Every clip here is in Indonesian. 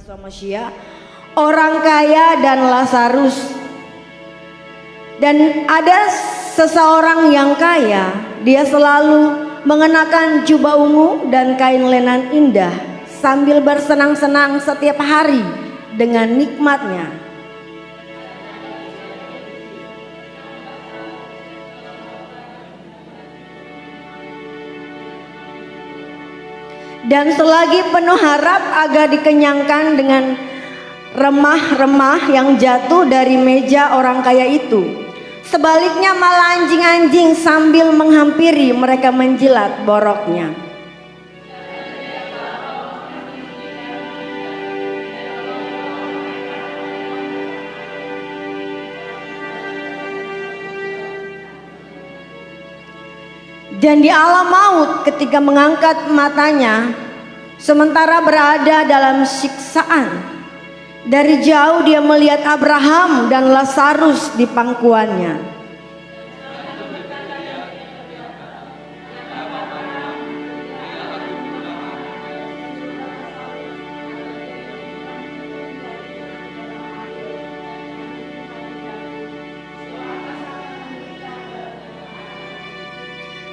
Yeshua Mashiach, orang kaya dan Lazarus. Dan ada seseorang yang kaya, dia selalu mengenakan jubah ungu dan kain lenan indah sambil bersenang-senang setiap hari dengan nikmatnya. Dan selagi penuh harap agar dikenyangkan dengan remah-remah yang jatuh dari meja orang kaya itu. Sebaliknya malah anjing-anjing sambil menghampiri mereka menjilat boroknya. Dan di alam maut ketika mengangkat matanya, sementara berada dalam siksaan, dari jauh dia melihat Abraham dan Lazarus di pangkuannya.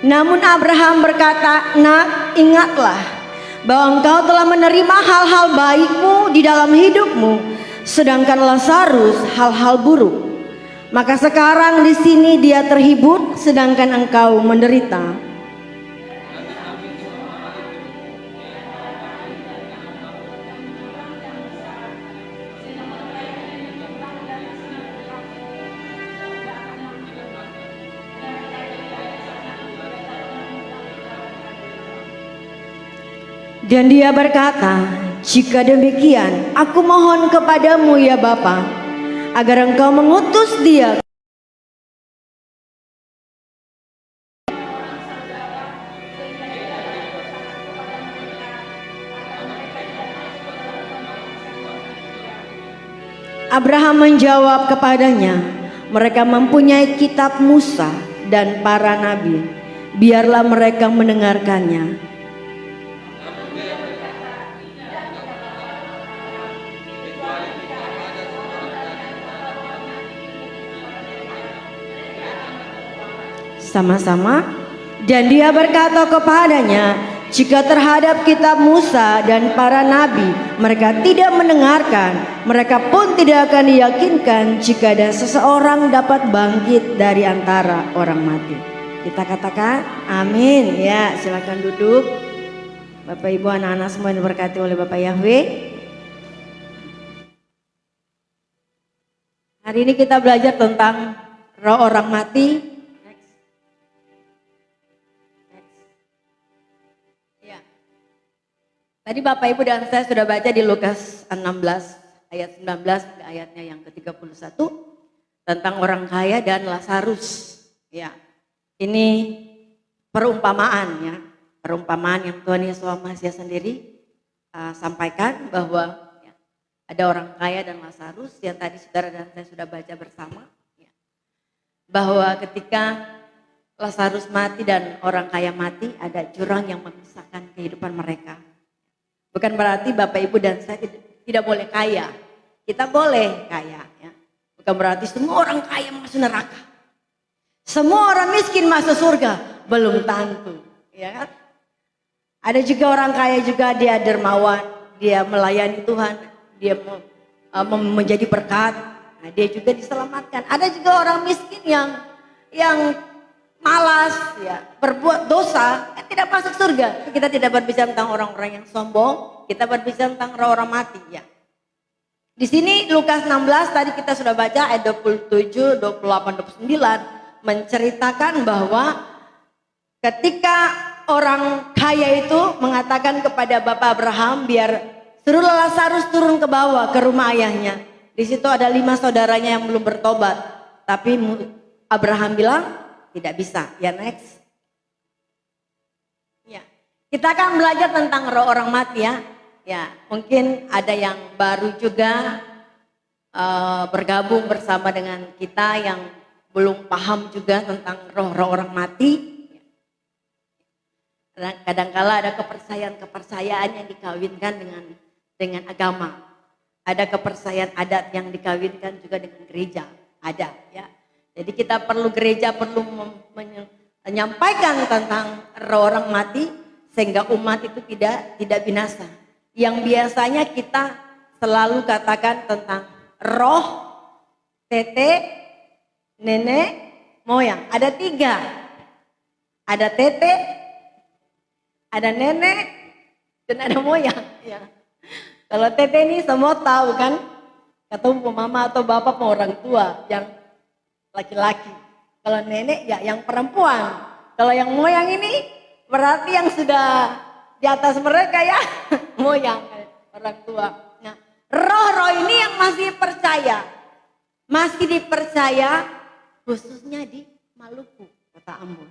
Namun Abraham berkata, "Nak, ingatlah bahwa engkau telah menerima hal-hal baikmu di dalam hidupmu, sedangkan Lazarus hal-hal buruk. Maka sekarang di sini dia terhibur, sedangkan engkau menderita." Dan dia berkata, "Jika demikian, aku mohon kepadamu ya Bapa, agar engkau mengutus dia Abraham menjawab kepadanya, "Mereka mempunyai kitab Musa dan para nabi, biarlah mereka mendengarkannya." Sama-sama. Dan dia berkata kepadanya, "Jika terhadap kitab Musa dan para nabi mereka tidak mendengarkan, mereka pun tidak akan diyakinkan jika ada seseorang dapat bangkit dari antara orang mati." Kita katakan amin. Ya, silakan duduk. Bapak Ibu, anak-anak semua diberkati oleh Bapak Yahweh. Hari ini kita belajar tentang roh orang mati. Tadi Bapak Ibu dan saya sudah baca di Lukas 16 ayat 19 ke ayatnya yang ke-31 tentang orang kaya dan Lazarus. Ya, ini perumpamaan ya, perumpamaan yang Tuhan Yesus Masias sendiri sampaikan bahwa ya, ada orang kaya dan Lazarus yang tadi saudara dan saya sudah baca bersama. Ya, bahwa ketika Lazarus mati dan orang kaya mati, ada jurang yang memisahkan kehidupan mereka. Bukan berarti Bapak Ibu dan saya tidak boleh kaya. Kita boleh kaya ya. Bukan berarti semua orang kaya masuk neraka. Semua orang miskin masuk surga. Belum tentu. Ya kan? Ada juga orang kaya juga dia dermawan. Dia melayani Tuhan. Dia menjadi berkat. Nah, dia juga diselamatkan. Ada juga orang miskin yang malas ya, berbuat dosa, tidak masuk surga. Kita tidak berbicara tentang orang-orang yang sombong, kita berbicara tentang orang-orang mati ya. Di sini Lukas 16 tadi kita sudah baca ayat 27, 28, 29 menceritakan bahwa ketika orang kaya itu mengatakan kepada Bapak Abraham, biar suruhlah Lazarus turun ke bawah ke rumah ayahnya. Di situ ada 5 saudaranya yang belum bertobat, tapi Abraham bilang tidak bisa. Ya, next. Ya, kita akan belajar tentang roh orang mati ya. Ya, mungkin ada yang baru juga bergabung bersama dengan kita yang belum paham juga tentang roh-roh orang mati. Kadangkala ada kepercayaan yang dikawinkan dengan agama. Ada kepercayaan adat yang dikawinkan juga dengan gereja, ada ya. Jadi kita perlu gereja perlu menyampaikan tentang roh orang mati sehingga umat itu tidak binasa. Yang biasanya kita selalu katakan tentang roh, tete, nenek, moyang. Ada 3. Ada tete, ada nenek, dan ada moyang. Ya. Kalau tete ini semua tahu kan, ketemu mama atau bapak orang tua yang laki-laki. Kalau nenek ya yang perempuan. Kalau yang moyang ini berarti yang sudah di atas mereka ya moyang orang tua. Nah, roh-roh ini yang masih percaya, masih dipercaya khususnya di Maluku, kota Ambon.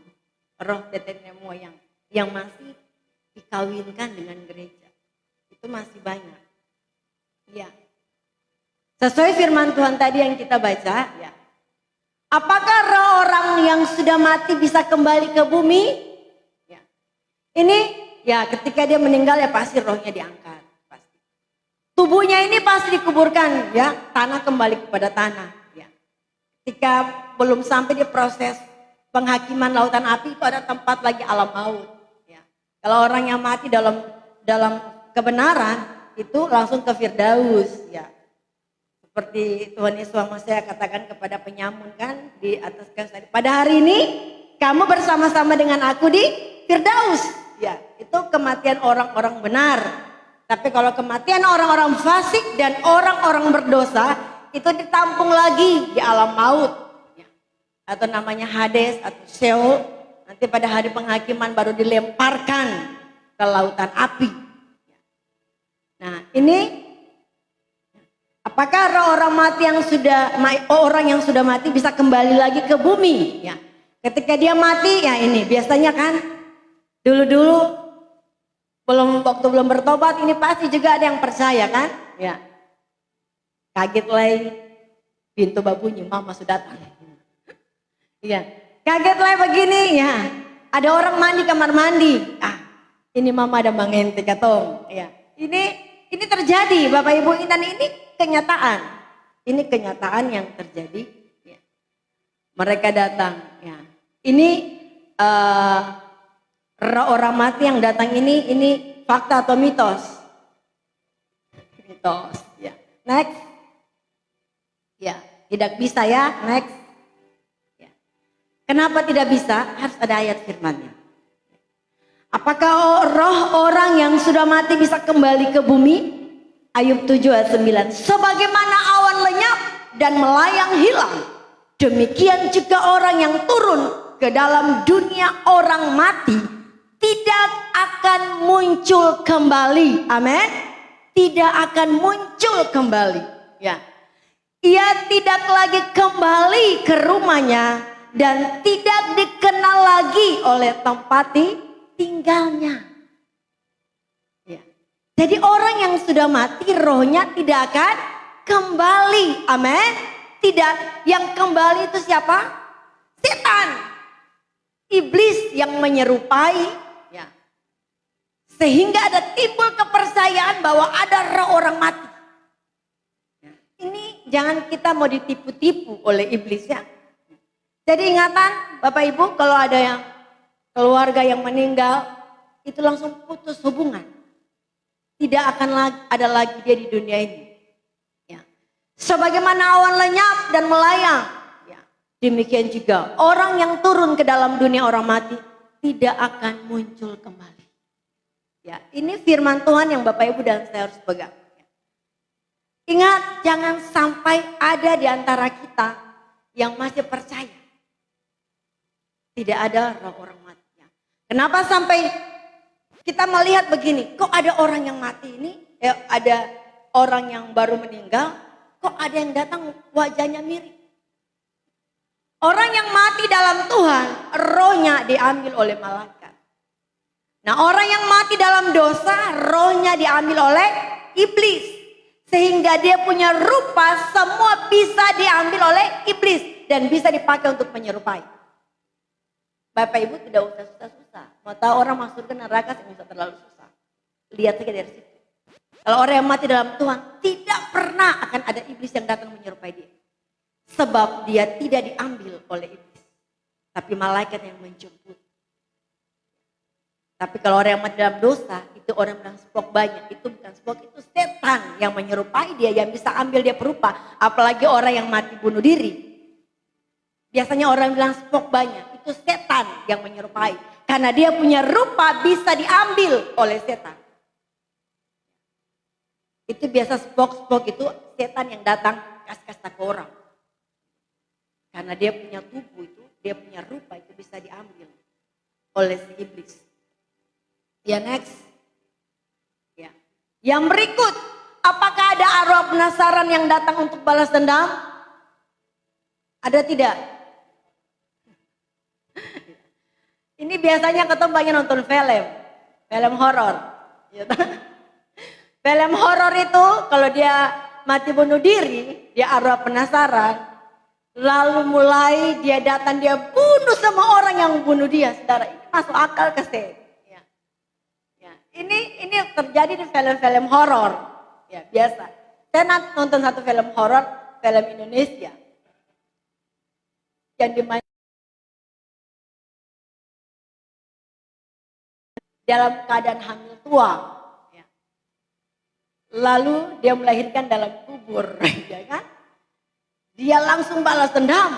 Roh tete nenek moyang yang masih dikawinkan dengan gereja. Itu masih banyak. Ya. Sesuai firman Tuhan tadi yang kita baca, ya. Apakah roh orang yang sudah mati bisa kembali ke bumi? Ya. Ini ya ketika dia meninggal ya pasti rohnya diangkat, pasti. Tubuhnya ini pasti dikuburkan, ya, tanah kembali kepada tanah, ya. Ketika belum sampai di proses penghakiman lautan api itu ada tempat lagi alam maut, ya. Kalau orang yang mati dalam kebenaran itu langsung ke Firdaus, ya. Seperti Tuhan Yesus saya katakan kepada penyamun kan di atas kayu salib. Pada hari ini kamu bersama-sama dengan aku di Firdaus. Ya, itu kematian orang-orang benar. Tapi kalau kematian orang-orang fasik dan orang-orang berdosa itu ditampung lagi di alam maut. Ya. Atau namanya Hades atau Sheol. Nanti pada hari penghakiman baru dilemparkan ke lautan api. Nah, ini apakah roh orang mati orang yang sudah mati bisa kembali lagi ke bumi? Ya. Ketika dia mati, ya ini biasanya kan dulu-dulu waktu belum bertobat ini pasti juga ada yang percaya kan? Ya. Kaget lagi pintu bunyi, mama sudah datang. Iya. Kaget lagi begini ya. Ada orang mandi kamar mandi. Ini mama ada mengente katong. Ya. Ini terjadi Bapak Ibu, dan ini kenyataan. Ini kenyataan yang terjadi. Ya. Mereka datang. Ya. Ini orang mati yang datang ini fakta atau mitos? Mitos. Ya. Next. Ya, tidak bisa ya. Next. Ya. Kenapa tidak bisa? Harus ada ayat firman-Nya. Apakah roh orang yang sudah mati bisa kembali ke bumi? Ayub 7 ayat 9. Sebagaimana awan lenyap dan melayang hilang, demikian juga orang yang turun ke dalam dunia orang mati tidak akan muncul kembali. Amin. Tidak akan muncul kembali. Ya. Ia tidak lagi kembali ke rumahnya dan tidak dikenal lagi oleh tempat tinggalnya. Ya. Jadi orang yang sudah mati rohnya tidak akan kembali. Amin. Tidak, yang kembali itu siapa? Setan. Iblis yang menyerupai, ya. Sehingga ada timbul kepercayaan bahwa ada roh orang mati. Ya. Ini jangan kita mau ditipu-tipu oleh iblis ya. Jadi ingatan Bapak Ibu, kalau ada yang keluarga yang meninggal, itu langsung putus hubungan. Tidak akan ada lagi dia di dunia ini. Ya. Sebagaimana awan lenyap dan melayang, ya. Demikian juga orang yang turun ke dalam dunia orang mati tidak akan muncul kembali. Ya, ini firman Tuhan yang Bapak Ibu dan saya harus pegang. Ya. Ingat, jangan sampai ada di antara kita yang masih percaya tidak ada roh orang mati. Kenapa sampai kita melihat begini, kok ada orang yang mati ini, ada orang yang baru meninggal, kok ada yang datang wajahnya mirip. Orang yang mati dalam Tuhan, rohnya diambil oleh malaikat. Nah, orang yang mati dalam dosa, rohnya diambil oleh iblis. Sehingga dia punya rupa, semua bisa diambil oleh iblis dan bisa dipakai untuk menyerupai. Bapak Ibu tidak usah susah-susah. Mau tahu orang masuk ke neraka tidak usah terlalu susah. Lihat saja dari situ. Kalau orang yang mati dalam Tuhan tidak pernah akan ada iblis yang datang menyerupai dia. Sebab dia tidak diambil oleh iblis, tapi malaikat yang menjemput. Tapi kalau orang yang mati dalam dosa, itu orang bilang spok banyak. Itu bukan spok, itu setan yang menyerupai dia, yang bisa ambil dia perupa. Apalagi orang yang mati bunuh diri. Biasanya orang bilang spok banyak, itu setan yang menyerupai. Karena dia punya rupa bisa diambil oleh setan. Itu biasa spok-spok itu setan yang datang kas-kas ke orang. Karena dia punya tubuh itu, dia punya rupa itu bisa diambil oleh si iblis. Ya, next. Ya. Yang berikut, apakah ada arwah penasaran yang datang untuk balas dendam? Ada tidak? Ini biasanya ketemu banyak nonton film horor. Film horor itu kalau dia mati bunuh diri, dia arwah penasaran, lalu mulai dia datang, dia bunuh semua orang yang bunuh dia. Saudara, ini masuk akal ke saya. Ini terjadi di film-film horor, ya biasa. Saya nonton satu film horor, film Indonesia, yang dimainkan dalam keadaan hamil tua, ya. Lalu dia melahirkan dalam kubur, ya kan? Dia langsung balas dendam.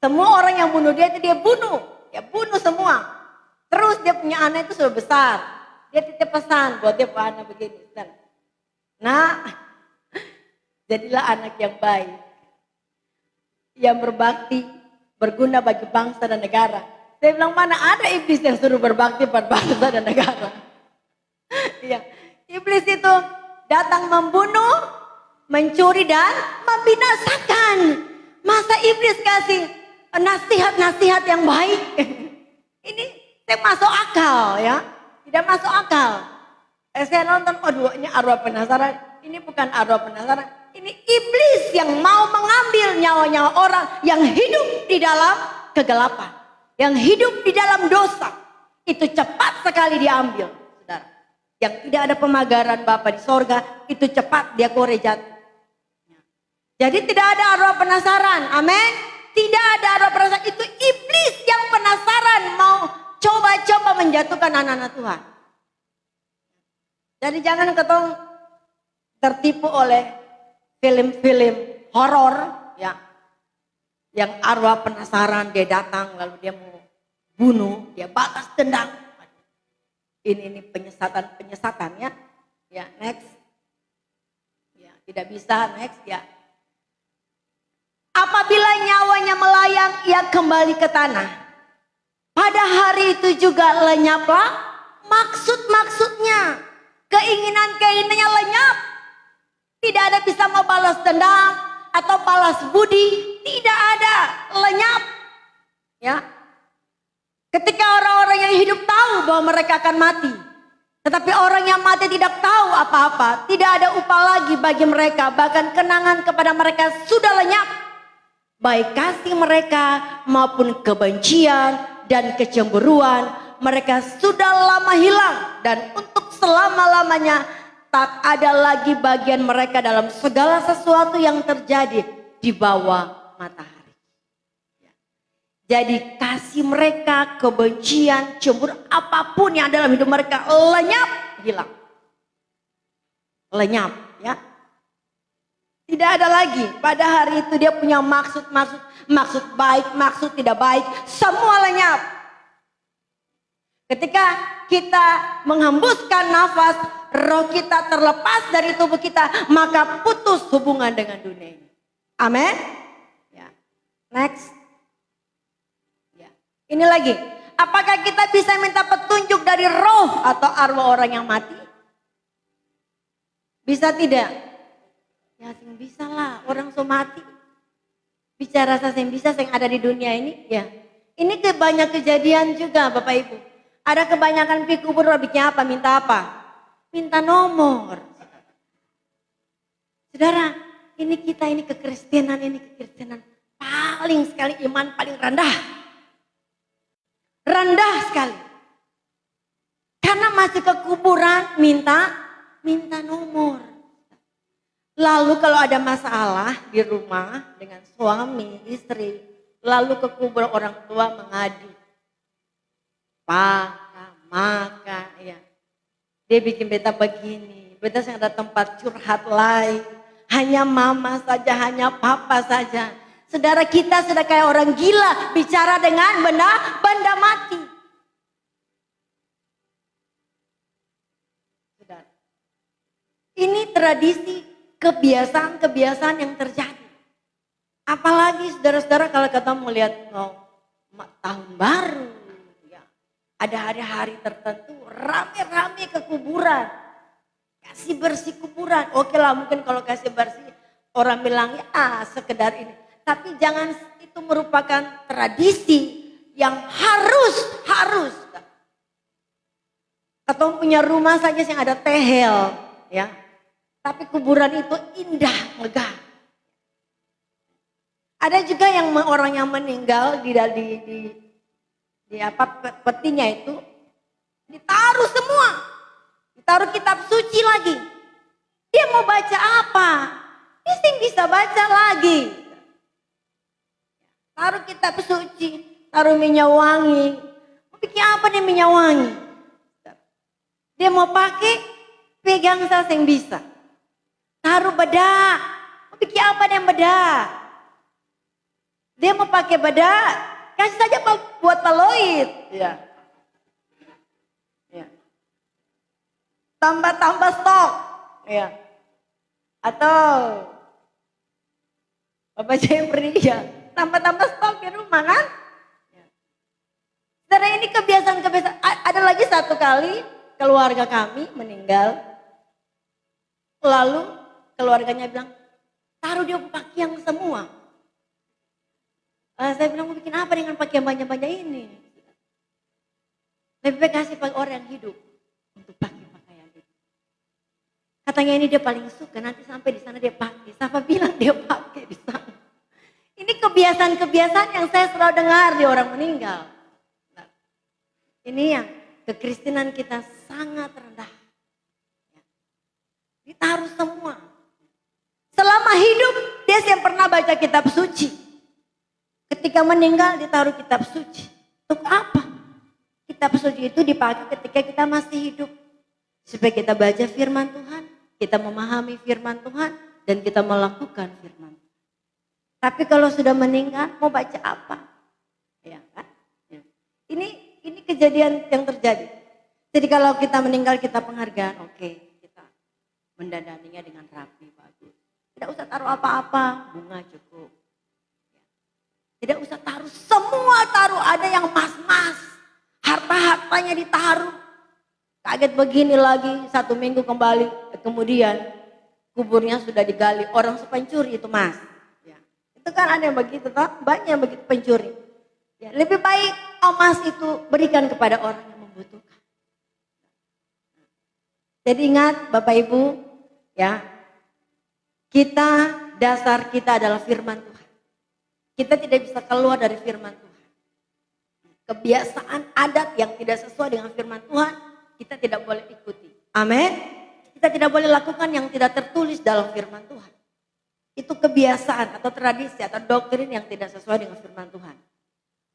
Semua orang yang bunuh dia itu dia bunuh semua. Terus dia punya anak itu sudah besar. Dia titip pesan buat dia anak begini. Nah, jadilah anak yang baik. Yang berbakti, berguna bagi bangsa dan negara. Saya bilang, mana ada iblis yang suruh berbakti pada bangsa dan negara. Iya, iblis itu datang membunuh, mencuri dan membinasakan. Masa iblis kasih nasihat-nasihat yang baik? Ini saya masuk akal ya. Tidak masuk akal. Saya nonton, ini arwah penasaran. Ini bukan arwah penasaran. Ini iblis yang mau mengambil nyawa-nyawa orang yang hidup di dalam kegelapan. Yang hidup di dalam dosa. Itu cepat sekali diambil. Saudara. Yang tidak ada pemagaran Bapa di sorga, itu cepat dia kore jatuh. Jadi tidak ada arwah penasaran. Amin. Tidak ada arwah penasaran. Itu iblis yang penasaran mau coba-coba menjatuhkan anak-anak Tuhan. Jadi jangan ketong tertipu oleh film-film horor ya. Yang arwah penasaran, dia datang lalu dia mau bunuh, dia balas dendam. Ini penyesatan ya. Ya, next. Ya, tidak bisa, next ya. Apabila nyawanya melayang, ia kembali ke tanah. Pada hari itu juga lenyaplah maksud-maksudnya. Keinginan-keinginannya lenyap. Tidak ada bisa mau balas dendam atau balas budi. Tidak ada, lenyap. Ya. Ketika orang-orang yang hidup tahu bahwa mereka akan mati. Tetapi orang yang mati tidak tahu apa-apa. Tidak ada upah lagi bagi mereka. Bahkan kenangan kepada mereka sudah lenyap. Baik kasih mereka maupun kebencian dan kecemburuan mereka sudah lama hilang. Dan untuk selama-lamanya tak ada lagi bagian mereka dalam segala sesuatu yang terjadi di bawah matahari. Jadi kasih mereka, kebencian, cemburu, apapun yang dalam hidup mereka lenyap, hilang. Lenyap ya. Tidak ada lagi. Pada hari itu dia punya maksud baik, maksud tidak baik. Semua lenyap. Ketika kita menghembuskan nafas, roh kita terlepas dari tubuh kita, maka putus hubungan dengan dunia ini. Amin. Ya. Next. Ya. Ini lagi. Apakah kita bisa minta petunjuk dari roh atau arwah orang yang mati? Bisa tidak? Ya sing bisa lah, orang so mati. Bicara saya bisa yang ada di dunia ini, ya. Ini banyak kejadian juga Bapak Ibu. Ada kebanyakan pikubur bikin apa, minta apa? Minta nomor. Saudara, ini kekristenan paling sekali, iman paling rendah. Rendah sekali. Karena masih ke kuburan minta nomor. Lalu kalau ada masalah di rumah dengan suami, istri, lalu ke kubur orang tua mengadu. Maka, ya. Dia bikin beta begini, beta yang ada tempat curhat lain. Hanya mama saja, hanya papa saja. Saudara kita sudah kayak orang gila bicara dengan benda mati. Saudara. Ini tradisi kebiasaan-kebiasaan yang terjadi. Apalagi saudara-saudara kalau kita mau lihat tahun baru. Ya, ada hari-hari tertentu rame-rame ke kuburan. Kasih bersih kuburan. Oke lah mungkin kalau kasih bersih orang bilang ya sekedar ini. Tapi jangan itu merupakan tradisi yang harus. Atau punya rumah saja yang ada tehel. Ya. Tapi kuburan itu indah, megah. Ada juga yang orang yang meninggal di petinya itu ditaruh semua. Ditaruh kitab suci lagi. Dia mau baca apa? Dia bisa baca lagi. Taruh kitab suci, taruh minyak wangi. Mau bikin apa nih minyak wangi? Dia mau pakai, pegang saja yang bisa. Taruh bedak. Mau bikin apa nih bedak? Dia mau pakai bedak, kasih saja buat paloid. Ya. Ya. Tambah stok. Ya. Atau Bapak Jeffrey ya. Tambah stok di rumah kan? Ya. Saudara ini kebiasaan-kebiasaan. Ada lagi satu kali keluarga kami meninggal. Lalu keluarganya bilang, taruh dia pakaian semua. Saya bilang mau bikin apa dengan pakaian banyak-banyak ini? Lebih baik kasih pada orang yang hidup untuk pakai pakaian itu. Katanya ini dia paling suka, nanti sampai di sana dia pakai. Siapa bilang dia pakai di sana? Ini kebiasaan-kebiasaan yang saya selalu dengar di orang meninggal. Nah, ini yang kekristenan kita sangat rendah. Ditaruh semua. Selama hidup dia yang pernah baca kitab suci. Ketika meninggal ditaruh kitab suci. Untuk apa? Kitab suci itu dipakai ketika kita masih hidup. Supaya kita baca firman Tuhan. Kita memahami firman Tuhan. Dan kita melakukan firman Tuhan. Tapi kalau sudah meninggal mau baca apa? Ya kan? Ya. Ini kejadian yang terjadi. Jadi kalau kita meninggal kita penghargaan. Oke, kita mendandaninya dengan rapi, bagus. Tidak usah taruh apa-apa. Bunga cukup. Tidak usah taruh, semua taruh, ada yang mas-mas, harta-hartanya ditaruh. Kaget begini lagi, 1 minggu kembali, kemudian kuburnya sudah digali, orang pencuri itu mas. Ya. Itu kan ada yang begitu, toh? Banyak yang begitu pencuri. Ya, lebih baik emas itu berikan kepada orang yang membutuhkan. Jadi ingat Bapak Ibu, ya, dasar kita adalah firman Tuhan. Kita tidak bisa keluar dari firman Tuhan. Kebiasaan adat yang tidak sesuai dengan firman Tuhan, kita tidak boleh ikuti. Amin. Kita tidak boleh lakukan yang tidak tertulis dalam firman Tuhan. Itu kebiasaan atau tradisi atau doktrin yang tidak sesuai dengan firman Tuhan.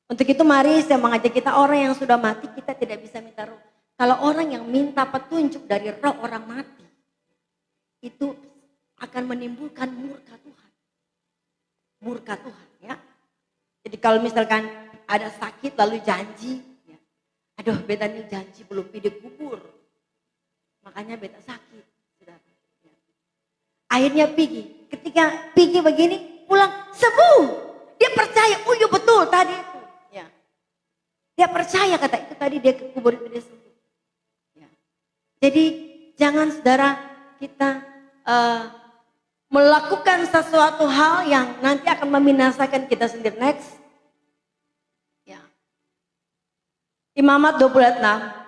Untuk itu mari saya mengajak kita, orang yang sudah mati kita tidak bisa minta roh. Kalau orang yang minta petunjuk dari roh orang mati, itu akan menimbulkan murka Tuhan. Murka Tuhan. Ya. Jadi kalau misalkan ada sakit lalu janji, ya, aduh beta nih janji belum pergi kubur, makanya beta sakit. Ya. Akhirnya pergi, ketika pergi begini pulang sembuh, dia percaya, oh iya betul tadi itu, ya. Dia percaya kata itu tadi dia ke kubur itu dia sembuh. Ya. Jadi jangan saudara kita melakukan sesuatu hal yang nanti akan membinasakan kita sendiri. Next. Ya. Imamat 26.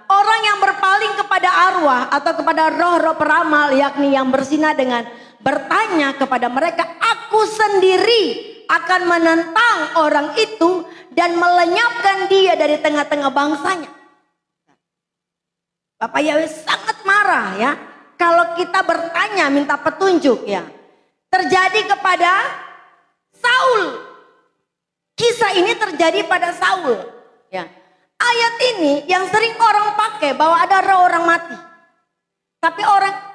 Orang yang berpaling kepada arwah atau kepada roh-roh peramal, yakni yang berzina dengan bertanya kepada mereka, aku sendiri akan menentang orang itu dan melenyapkan dia dari tengah-tengah bangsanya. Bapak Yahweh sangat marah ya. Kalau kita bertanya minta petunjuk ya. terjadi kepada Saul. Kisah ini terjadi pada Saul. Ya. Ayat ini yang sering orang pakai bahwa ada roh orang mati. Tapi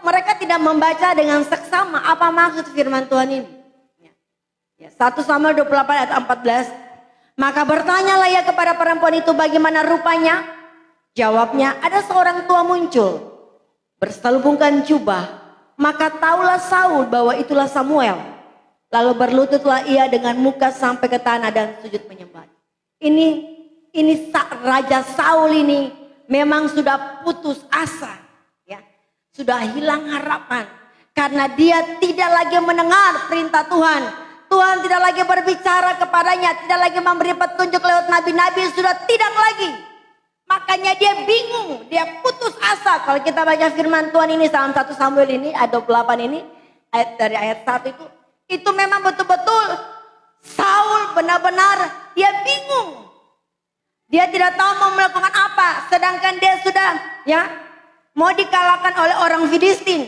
mereka tidak membaca dengan seksama apa maksud firman Tuhan ini. Ya. 1 Samuel 28 ayat 14. Maka bertanyalah ia kepada perempuan itu bagaimana rupanya. Jawabnya, ada seorang tua muncul, berselubungkan jubah. Maka taulah Saul bahwa itulah Samuel. Lalu berlututlah ia dengan muka sampai ke tanah dan sujud menyembah. Ini Raja Saul ini memang sudah putus asa, ya, sudah hilang harapan karena dia tidak lagi mendengar perintah Tuhan. Tuhan tidak lagi berbicara kepadanya, tidak lagi memberi petunjuk lewat nabi-nabi, sudah tidak lagi. Makanya dia bingung, dia putus asa. Kalau kita baca firman Tuhan ini dalam 1 Samuel ini ayat 28 ini, dari ayat 1 itu memang betul-betul Saul benar-benar dia bingung. Dia tidak tahu mau melakukan apa, sedangkan dia sudah mau dikalahkan oleh orang Filistin.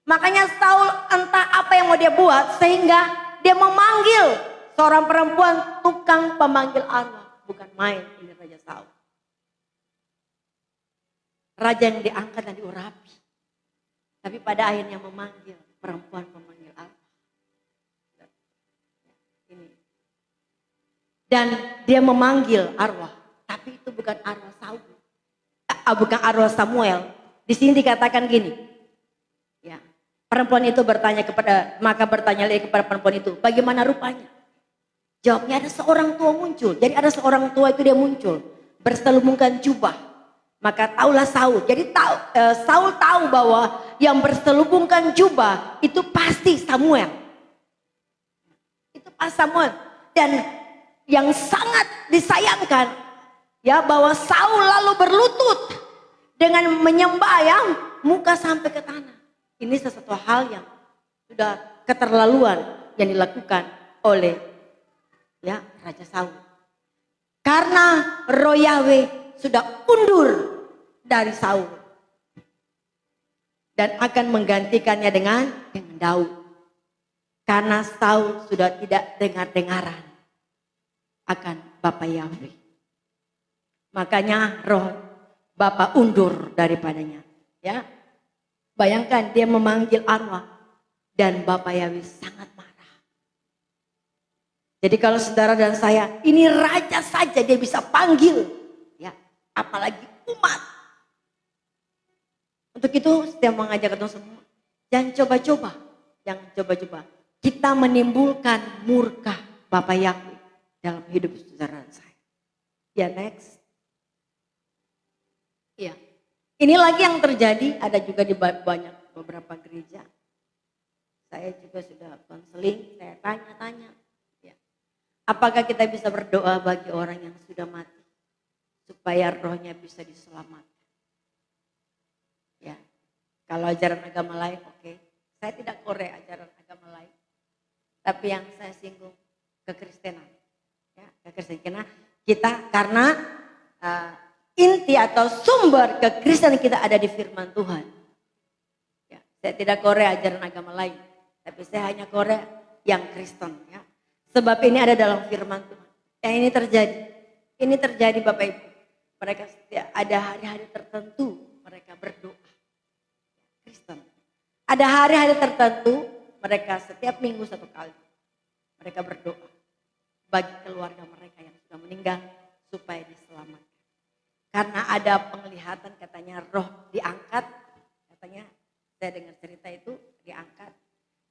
Makanya Saul entah apa yang mau dia buat sehingga dia memanggil seorang perempuan tukang pemanggil arwah. Bukan main ini Raja Saul. Raja yang diangkat dan diurapi. Tapi pada akhirnya memanggil perempuan pemanggil arwah. Ini. Dan dia memanggil arwah. Tapi itu bukan arwah Saul. Bukan arwah Samuel. Di sini dikatakan gini. Ya, perempuan itu bertanya kepada perempuan itu, bagaimana rupanya? Jawabnya, ada seorang tua muncul. Jadi ada seorang tua itu dia muncul, berselubungkan jubah. Maka taulah Saul. Jadi Saul tahu bahwa yang berselubungkan jubah itu pasti Samuel. Itu pasti Samuel. Dan yang sangat disayangkan ya bahwa Saul lalu berlutut dengan menyembah muka sampai ke tanah. Ini sesuatu hal yang sudah keterlaluan yang dilakukan oleh Raja Saul. Karena roh Yahweh sudah undur dari Saul dan akan menggantikannya dengan Daud. Karena Saul sudah tidak dengar-dengaran akan Bapa Yahweh. Makanya roh Bapa undur daripadanya. Ya, bayangkan dia memanggil arwah dan Bapa Yahweh sangat marah. Jadi kalau saudara dan saya, ini raja saja dia bisa panggil, ya, apalagi umat. Untuk itu saya mengajak kita semua, jangan coba-coba kita menimbulkan murka Bapa Yahweh dalam hidup saudara dan saya. Ya, next. Ya, ini lagi yang terjadi, ada juga di beberapa gereja. Saya juga sudah konseling, saya tanya-tanya. Ya. Apakah kita bisa berdoa bagi orang yang sudah mati? Supaya rohnya bisa diselamatkan. Ya, kalau ajaran agama lain oke. Saya tidak korek ajaran agama lain. Tapi yang saya singgung kekristenan. Ya, kekristenan karena inti atau sumber kekristenan kita ada di firman Tuhan. Ya, saya tidak korek ajaran agama lain. Tapi saya hanya korek yang Kristen. Ya. Sebab ini ada dalam firman Tuhan. Yang ini terjadi. Ini terjadi Bapak Ibu. Mereka ada hari-hari tertentu mereka berdoa. Kristen. Ada hari-hari tertentu mereka setiap minggu satu kali. Mereka berdoa. Bagi keluarga mereka yang sudah meninggal supaya diselamatkan. Karena ada penglihatan katanya roh diangkat. Katanya saya dengar cerita itu diangkat.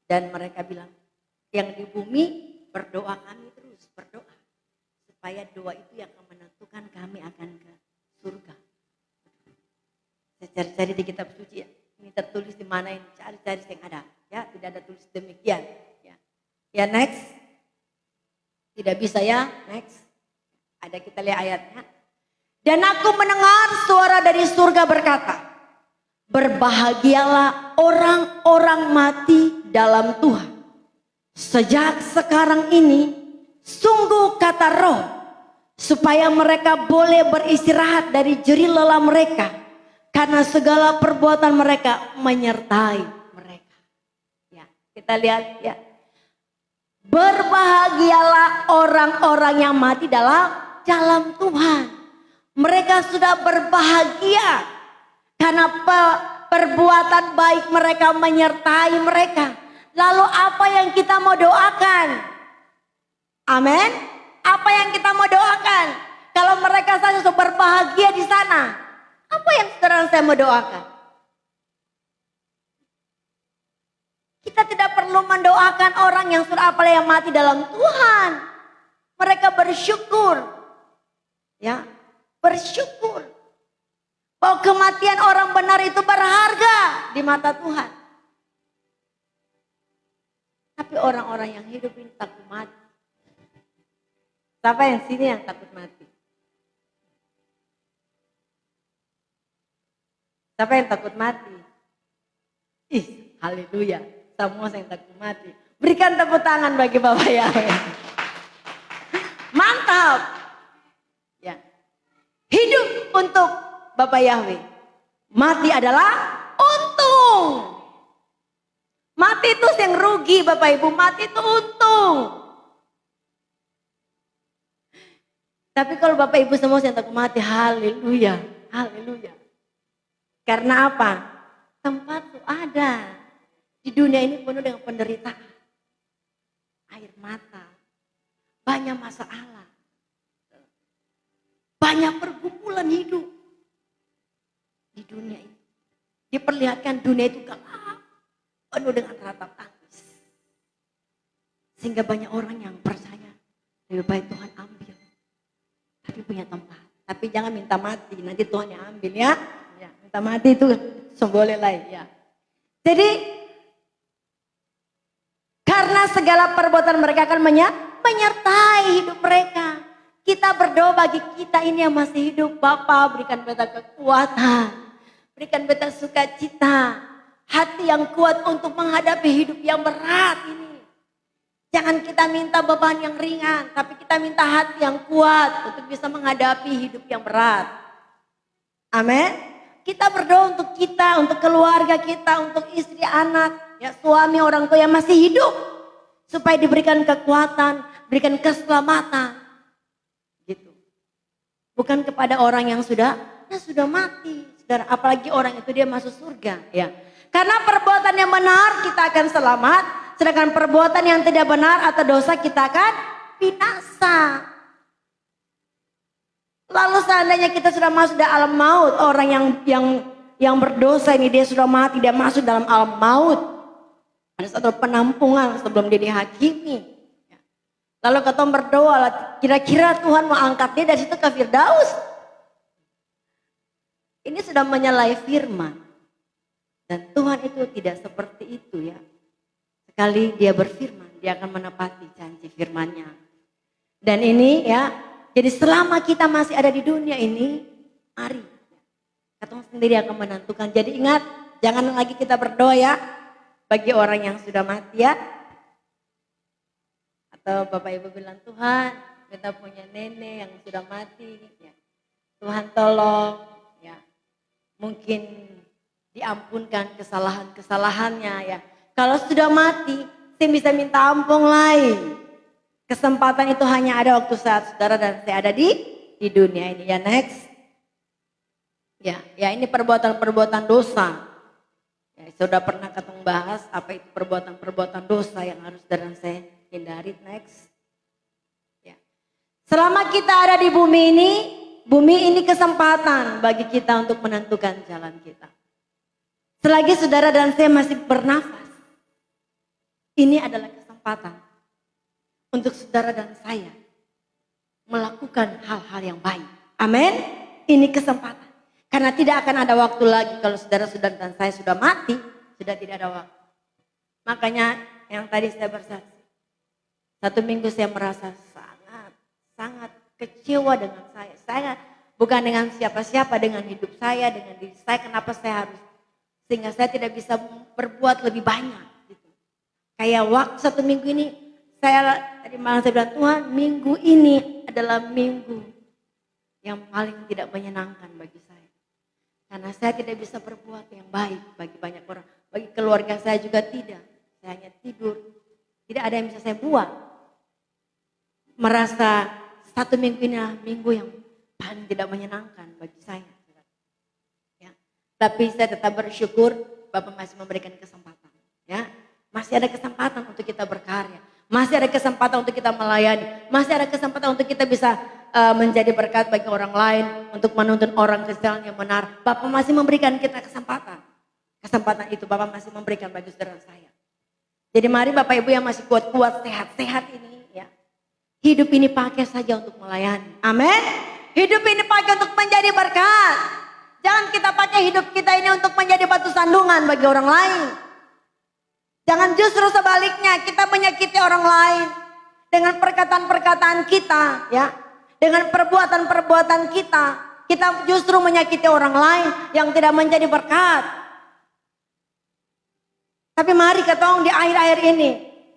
Dan mereka bilang yang di bumi berdoa kami terus berdoa. Supaya doa itu yang akan menentukan kami akan ke surga. Saya cari-cari di kitab suci ya. Ini tertulis di mana ini, cari-cari yang ada. Ya, tidak ada tulis demikian. Ya, next. Tidak bisa ya, next. Ada kita lihat ayatnya. Dan aku mendengar suara dari surga berkata, berbahagialah orang-orang mati dalam Tuhan. Sejak sekarang ini, sungguh kata roh, supaya mereka boleh beristirahat dari jerih lelah mereka. Karena segala perbuatan mereka menyertai mereka. Ya, Kita lihat ya. Berbahagialah orang-orang yang mati dalam jalan Tuhan. Mereka sudah berbahagia karena perbuatan baik mereka menyertai mereka. Lalu apa yang kita mau doakan? Amin. Apa yang kita mau doakan? Kalau mereka saja sudah berbahagia di sana, apa yang saudara saya mau doakan? Kita tidak perlu mendoakan orang yang sudah apalagi yang mati dalam Tuhan. Mereka bersyukur. Ya, bersyukur. Bahwa kematian orang benar itu berharga di mata Tuhan. Tapi orang-orang yang hidup ini takut mati. Siapa yang sini yang takut mati? Siapa yang takut mati? Ih, haleluya. Semua yang takut mati. Berikan tepuk tangan bagi Bapak Yahweh. Mantap. Ya. Hidup untuk Bapak Yahweh. Mati adalah untung. Mati itu yang rugi Bapak Ibu. Mati itu untung. Tapi kalau Bapak Ibu semua yang takut mati, haleluya. Haleluya. Karena apa? Tempat itu ada. Di dunia ini penuh dengan penderitaan, air mata, banyak masalah, banyak pergumulan hidup di dunia ini. Diperlihatkan dunia itu gelap, penuh dengan ratap tangis. Sehingga banyak orang yang percaya lebih baik Tuhan ambil, tapi punya tempat. Tapi jangan minta mati, nanti Tuhan yang ambil ya. Ya, minta mati itu boleh lah ya. Jadi karena segala perbuatan mereka akan menyertai hidup mereka. Kita berdoa bagi kita ini yang masih hidup. Bapa, berikan beta kekuatan. Berikan beta sukacita. Hati yang kuat untuk menghadapi hidup yang berat ini. Jangan kita minta beban yang ringan. Tapi kita minta hati yang kuat untuk bisa menghadapi hidup yang berat. Amin. Kita berdoa untuk kita, untuk keluarga kita, untuk istri anak. Ya, suami orang tua yang masih hidup supaya diberikan kekuatan, berikan keselamatan, gitu. Bukan kepada orang yang sudah mati, saudara. Apalagi orang itu dia masuk surga, ya. Karena perbuatan yang benar kita akan selamat, sedangkan perbuatan yang tidak benar atau dosa kita akan binasa. Lalu seandainya kita sudah masuk dalam alam maut, orang yang berdosa ini dia sudah mati, dia masuk dalam alam maut. Ada satu penampungan sebelum dia dihakimi. Lalu kita berdoa, kira-kira Tuhan mau angkat dia dari situ ke Firdaus. Ini sudah menyalahi firman. Dan Tuhan itu tidak seperti itu ya. Sekali dia berfirman, dia akan menepati janji firman-Nya. Dan ini ya, jadi selama kita masih ada di dunia ini, mari. Kita sendiri akan menentukan. Jadi ingat, jangan lagi kita berdoa ya. Bagi orang yang sudah mati ya. Atau Bapak Ibu bilang, Tuhan kita punya nenek yang sudah mati. Ya. Tuhan tolong ya. Mungkin diampunkan kesalahan-kesalahannya ya. Kalau sudah mati, saya bisa minta ampun lain. Kesempatan itu hanya ada waktu saat saudara dan saya ada di dunia ini ya. Next. Ya ini perbuatan-perbuatan dosa. Ya, sudah pernah ketemu bahas apa itu perbuatan-perbuatan dosa yang harus saudara dan saya hindari. Next. Ya. Selama kita ada di bumi ini kesempatan bagi kita untuk menentukan jalan kita. Selagi saudara dan saya masih bernafas, ini adalah kesempatan untuk saudara dan saya melakukan hal-hal yang baik. Amin. Ini kesempatan. Karena tidak akan ada waktu lagi kalau saudara dan saya sudah mati, sudah tidak ada waktu. Makanya yang tadi saya bersaksi, 1 minggu saya merasa sangat kecewa dengan saya. Saya bukan dengan siapa-siapa, dengan hidup saya, dengan diri saya. Kenapa saya harus, sehingga saya tidak bisa berbuat lebih banyak. Gitu. Kayak waktu 1 minggu ini, saya tadi malam saya bilang, Tuhan minggu ini adalah minggu yang paling tidak menyenangkan bagi saya. Karena saya tidak bisa berbuat yang baik bagi banyak orang. Bagi keluarga saya juga tidak. Saya saya hanya tidur. Tidak ada yang bisa saya buat. Merasa 1 minggu ini minggu yang paling tidak menyenangkan bagi saya. Ya. Tapi saya tetap bersyukur Bapak masih memberikan kesempatan. Ya. Masih ada kesempatan untuk kita berkarya. Masih ada kesempatan untuk kita melayani. Masih ada kesempatan untuk kita bisa menjadi berkat bagi orang lain. Untuk menuntun orang ke jalan yang benar. Bapak masih memberikan kita kesempatan. Kesempatan itu Bapak masih memberikan bagi saudara saya. Jadi mari Bapak Ibu yang masih kuat-kuat, sehat-sehat ini. Ya. Hidup ini pakai saja untuk melayani. Amin. Hidup ini pakai untuk menjadi berkat. Jangan kita pakai hidup kita ini untuk menjadi batu sandungan bagi orang lain. Jangan justru sebaliknya kita menyakiti orang lain. Dengan perkataan-perkataan kita. Ya, dengan perbuatan-perbuatan kita. Kita justru menyakiti orang lain yang tidak menjadi berkat. Tapi mari ketong di akhir-akhir ini.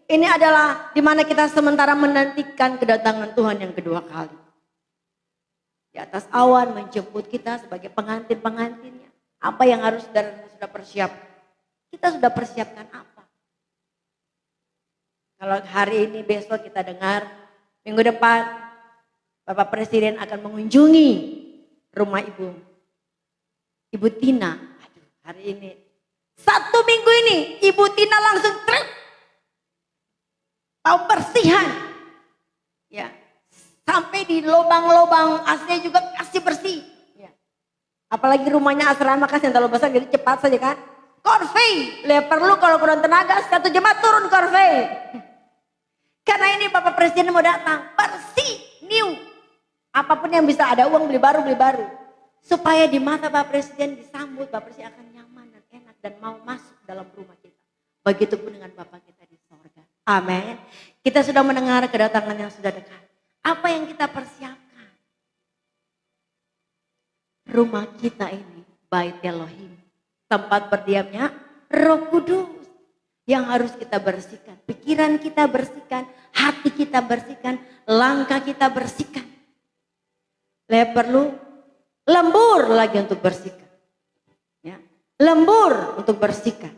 Ini adalah dimana kita sementara menantikan kedatangan Tuhan yang kedua kali. Di atas awan menjemput kita sebagai pengantin-pengantinnya. Apa yang harus saudara sudah persiapkan? Kita sudah persiapkan apa? Kalau hari ini besok kita dengar, minggu depan Bapak Presiden akan mengunjungi rumah Ibu Tina. Aduh, hari ini 1 minggu ini Ibu Tina langsung pembersihan. Ya. Sampai di lubang-lubang AC juga kasih bersih. Ya. Apalagi rumahnya asrama kan yang terlalu besar jadi cepat saja kan. Korvei, perlu kalau kurang tenaga 1 jemaat turun korvei. Karena ini Bapak Presiden mau datang, bersih, new. Apapun yang bisa ada uang beli baru. Supaya di mata Bapak Presiden disambut, Bapak Presiden akan nyaman dan enak dan mau masuk dalam rumah kita. Begitupun dengan Bapak kita di sorga. Amin. Kita sudah mendengar kedatangan yang sudah dekat. Apa yang kita persiapkan? Rumah kita ini, Bait Elohim. Tempat berdiamnya Roh Kudus. Yang harus kita bersihkan. Pikiran kita bersihkan. Hati kita bersihkan. Langkah kita bersihkan. Perlu lembur lagi untuk bersihkan. Ya. Lembur untuk bersihkan.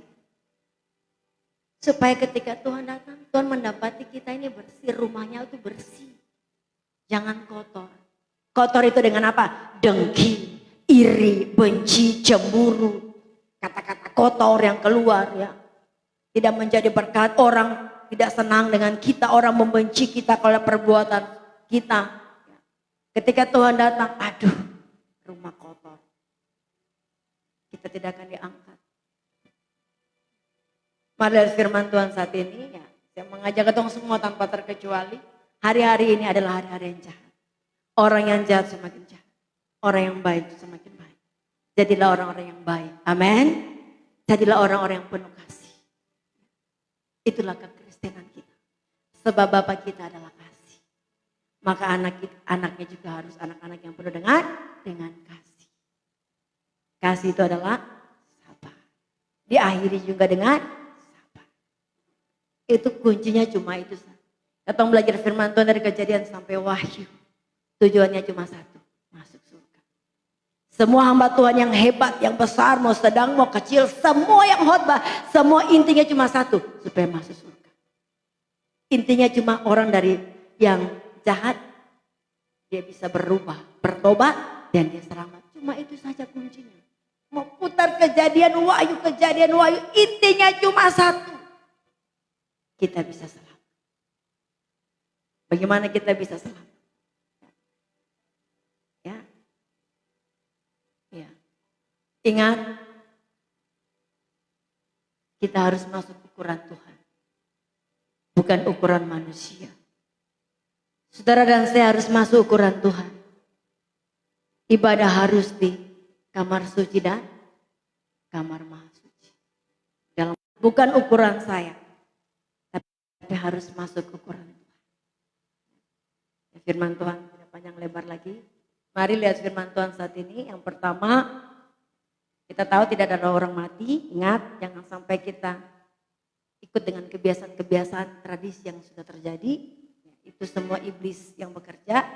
Supaya ketika Tuhan datang, Tuhan mendapati kita ini bersih. Rumahnya itu bersih. Jangan kotor. Kotor itu dengan apa? Dengki, iri, benci, cemburu. Kata-kata kotor yang keluar ya. Tidak menjadi berkat. Orang tidak senang dengan kita. Orang membenci kita kalau perbuatan kita. Ketika Tuhan datang, aduh rumah kotor. Kita tidak akan diangkat. Mari dari firman Tuhan saat ini ya. Saya mengajak ketong semua tanpa terkecuali. Hari-hari ini adalah hari-hari yang jahat. Orang yang jahat semakin jahat. Orang yang baik semakin baik. Jadilah orang-orang yang baik. Amin. Jadilah orang-orang yang penuh kasih. Itulah kekristenan kita. Sebab Bapak kita adalah kasih. Maka anaknya juga harus anak-anak yang penuh dengan kasih. Kasih itu adalah sabar. Diakhiri juga dengan sabar. Itu kuncinya cuma itu saja. Kita belajar firman Tuhan dari Kejadian sampai Wahyu. Tujuannya cuma satu, masuk surga. Semua hamba Tuhan yang hebat, yang besar, mau sedang, mau kecil, semua yang khotbah, semua intinya cuma satu, supaya masuk surga. Intinya cuma orang dari yang jahat, dia bisa berubah, bertobat, dan dia selamat. Cuma itu saja kuncinya. Mau putar kejadian Wahyu, intinya cuma satu. Kita bisa selamat. Bagaimana kita bisa selamat? Ya. Ya. Ingat, kita harus masuk ukuran Tuhan. Bukan ukuran manusia. Saudara dan saya harus masuk ukuran Tuhan. Ibadah harus di kamar suci dan kamar maha suci. Bukan ukuran saya. Tapi harus masuk ukuran Tuhan. Firman Tuhan tidak panjang lebar lagi. Mari lihat firman Tuhan saat ini. Yang pertama, kita tahu tidak ada orang mati. Ingat, jangan sampai kita ikut dengan kebiasaan-kebiasaan tradisi yang sudah terjadi. Itu semua iblis yang bekerja.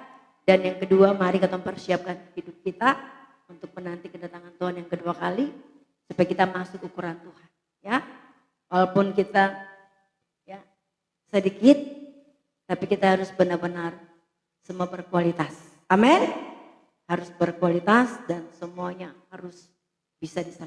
Dan yang kedua, mari kita mempersiapkan hidup kita untuk menanti kedatangan Tuhan yang kedua kali. Supaya kita masuk ukuran Tuhan. Ya, walaupun kita sedikit, tapi kita harus benar-benar semua berkualitas. Amin. Harus berkualitas dan semuanya harus bisa diserap.